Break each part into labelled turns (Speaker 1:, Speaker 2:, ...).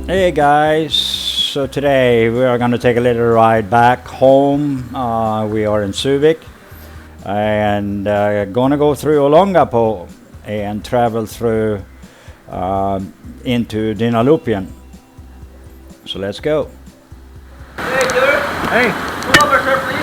Speaker 1: Hey guys, so today we are going to take a little ride back home. We are in Subic and going to go through Olongapo and travel through into Dinaluphian. So let's go.
Speaker 2: Hey, sir.
Speaker 1: Hey.
Speaker 2: Pull over, sir, please.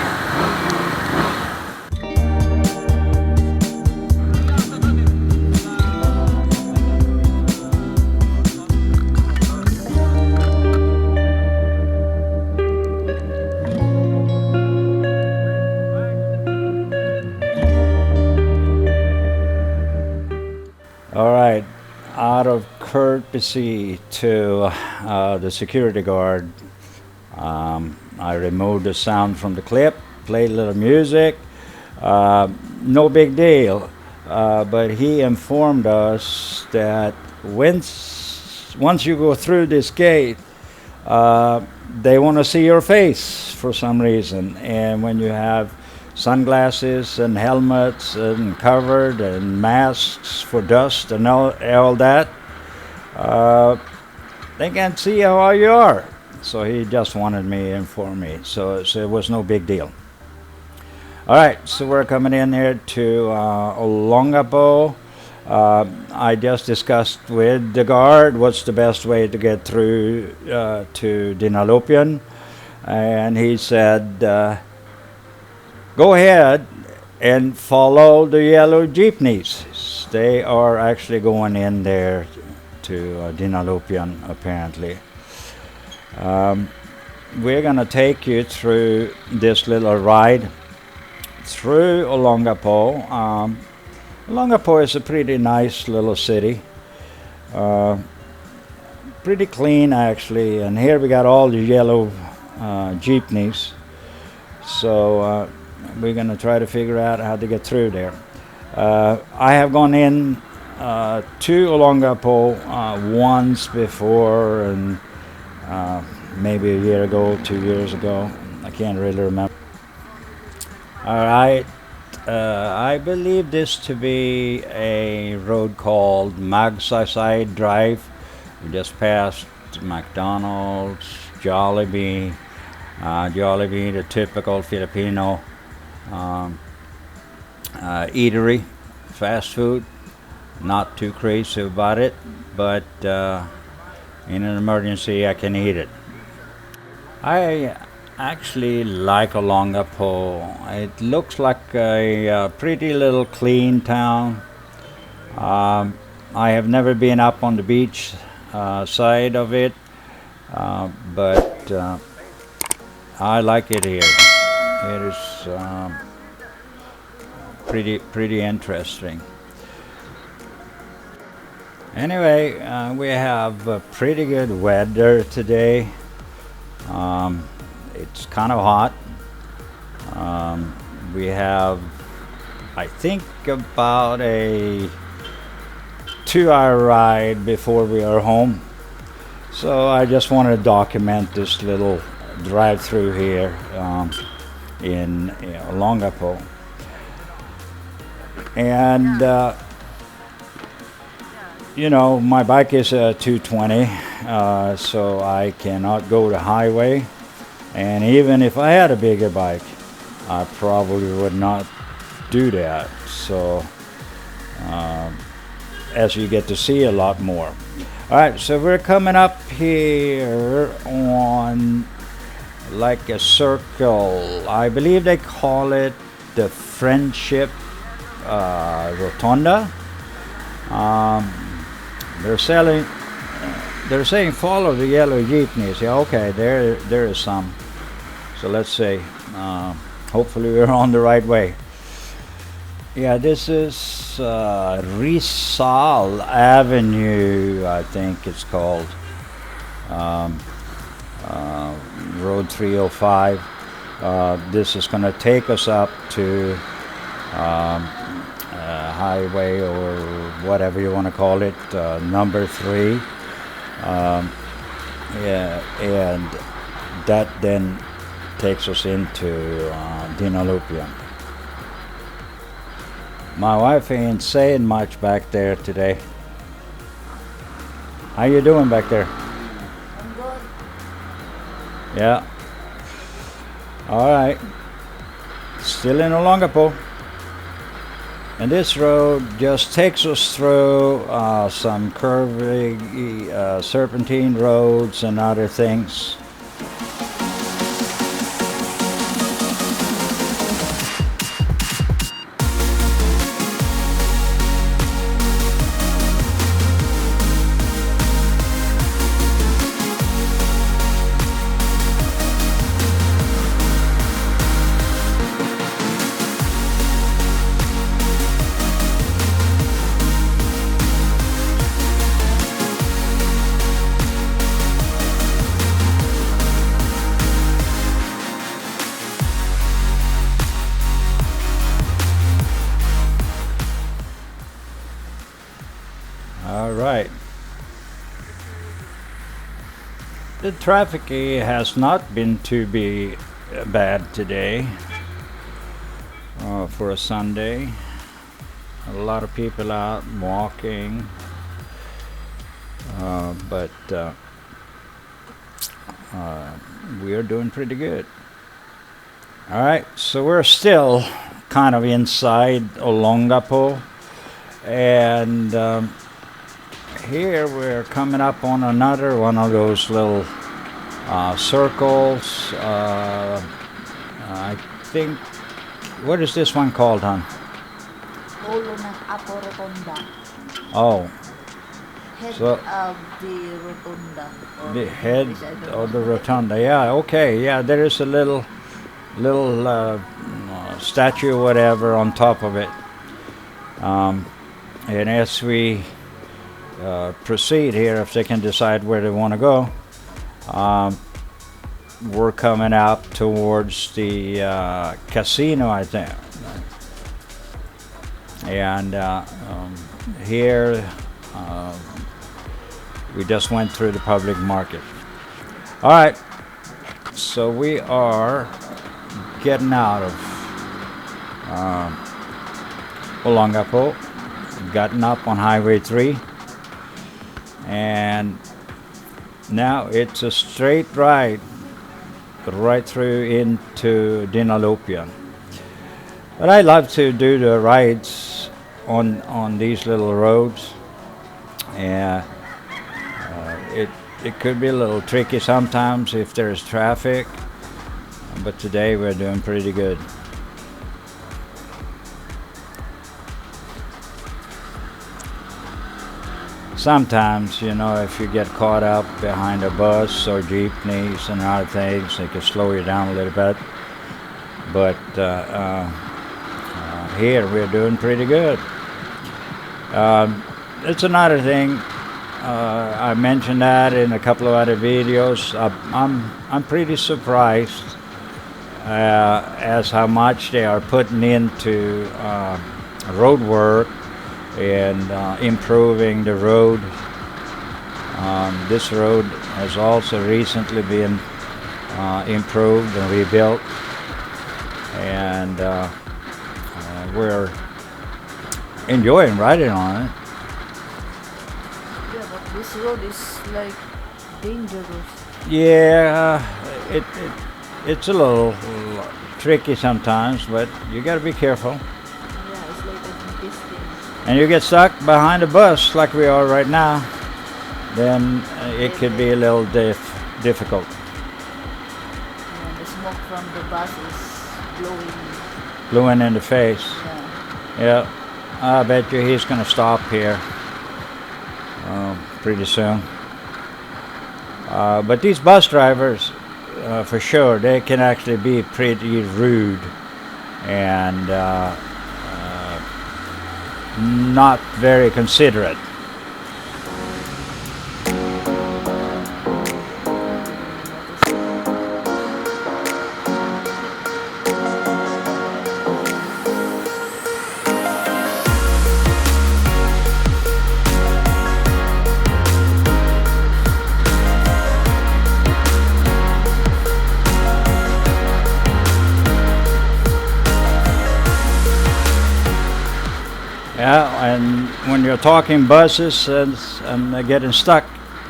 Speaker 1: All right, out of courtesy to the security guard, I removed the sound from the clip, played a little music. No big deal, but he informed us that once you go through this gate, they want to see your face for some reason, and when you have sunglasses and helmets and covered and masks for dust and all that, they can't see how you are. So he just wanted me to inform me. So it was no big deal. All right, so we're coming in here to Olongapo. I just discussed with the guard what's the best way to get through to Dinaluphian, and he said, go ahead and follow the yellow jeepneys. They are actually going in there to Dinaluphian, apparently. We're going to take you through this little ride through Olongapo. Olongapo is a pretty nice little city. Pretty clean, actually. And here we got all the yellow jeepneys. So we're going to try to figure out how to get through there. I have gone in to Olongapo once before, and maybe a year ago, 2 years ago. I can't really remember. All right. I believe this to be a road called Magsaysay Drive. We just passed McDonald's, Jollibee, the typical Filipino eatery, fast food. Not too crazy about it, but in an emergency I can eat it. I actually like Olongapo. It looks like a pretty little clean town. I have never been up on the beach side of it, but I like it here. It is pretty interesting. Anyway, we have pretty good weather today. It's kind of hot. We have, I think, about a 2-hour ride before we are home. So I just want to document this little drive through here in Olongapo. And you know, my bike is a 220, so I cannot go the highway. And even if I had a bigger bike, I probably would not do that. So as you get to see a lot more. All right, so we're coming up here on like a circle. I believe they call it the Friendship Rotunda. They're saying follow the yellow jeepneys. Yeah, okay, there is some. So let's see. Hopefully we're on the right way. Yeah, this is Rizal Avenue, I think it's called. Road 305. This is going to take us up to highway, or whatever you want to call it, number 3. Yeah, and that then takes us into Dinaluphian. My wife ain't saying much back there today. How you doing back there? Yeah. All right. Still in Olongapo. And this road just takes us through some curvy serpentine roads and other things. All right. The traffic has not been too bad today for a Sunday. A lot of people out walking, but we are doing pretty good. All right, so we're still kind of inside Olongapo, and here we're coming up on another one of those little circles. I think, what is this one called, hon?
Speaker 3: Olongapo Rotunda.
Speaker 1: Oh,
Speaker 3: Head
Speaker 1: so
Speaker 3: of the rotunda. Or
Speaker 1: the head
Speaker 3: English, I don't
Speaker 1: of
Speaker 3: know.
Speaker 1: the rotunda. Yeah, okay. Yeah, there is a little statue, whatever, on top of it. And as we proceed here, if they can decide where they want to go, we're coming up towards the casino, I think. And here we just went through the public market. All right, so we are getting out of Olongapo, gotten up on Highway 3, and now it's a straight ride right through into Dinaluphian. But I love to do the rides on these little roads, and it could be a little tricky sometimes if there's traffic, but today we're doing pretty good. Sometimes, you know, if you get caught up behind a bus or jeepneys and other things, they can slow you down a little bit. But here we're doing pretty good. It's another thing. I mentioned that in a couple of other videos. I'm pretty surprised as how much they are putting into road work and improving the road. This road has also recently been improved and rebuilt, and we're enjoying riding on it.
Speaker 3: Yeah, but this road is like dangerous.
Speaker 1: Yeah, it's a little tricky sometimes, but you got to be careful.
Speaker 3: Yeah, it's like a distance.
Speaker 1: And you get stuck behind a bus like we are right now, then it could be a little difficult.
Speaker 3: Yeah, the smoke from the bus is blowing.
Speaker 1: Blowing in the face.
Speaker 3: Yeah.
Speaker 1: Yeah, I bet you he's going to stop here pretty soon. But these bus drivers, for sure, they can actually be pretty rude and not very considerate. Yeah, and when you're talking buses and getting stuck,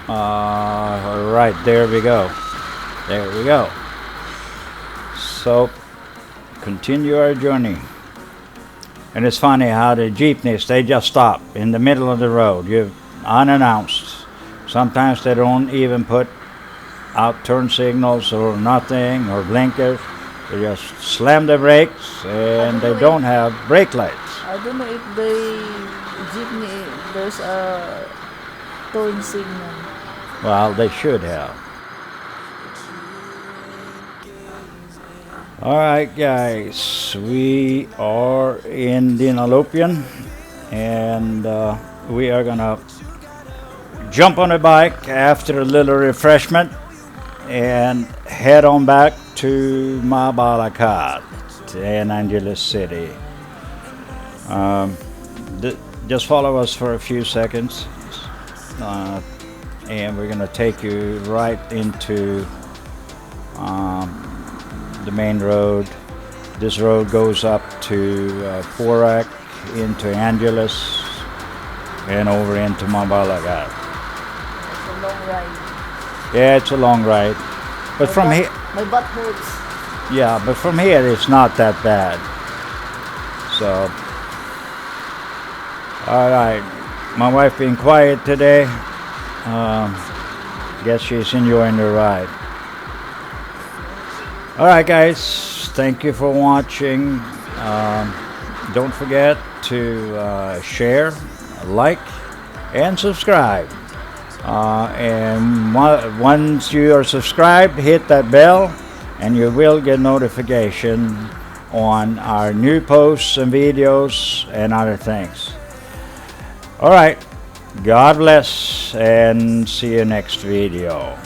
Speaker 1: right, there we go. There we go. So continue our journey. And it's funny how the jeepneys, they just stop in the middle of the road, unannounced. Sometimes they don't even put out turn signals or nothing, or blinkers. They just slam the brakes, and they don't have brake lights.
Speaker 3: I don't know if the jeepney, there's a turn signal.
Speaker 1: Well, they should have. Alright guys, we are in Dinaluphian, and we are gonna jump on a bike after a little refreshment and head on back to Mabalacat in Angeles City. Just follow us for a few seconds, and we're gonna take you right into the main road. This road goes up to Porac, into Angeles, and over into Mabalacat.
Speaker 3: It's a long ride.
Speaker 1: Yeah, it's a long ride, but from here,
Speaker 3: my butt hurts.
Speaker 1: yeah, but from here it's not that bad. So, all right, my wife being quiet today. Guess she's enjoying the ride. Alright guys, thank you for watching. Don't forget to share, like, and subscribe. And once you are subscribed, hit that bell and you will get notification on our new posts and videos and other things. Alright, God bless, and see you next video.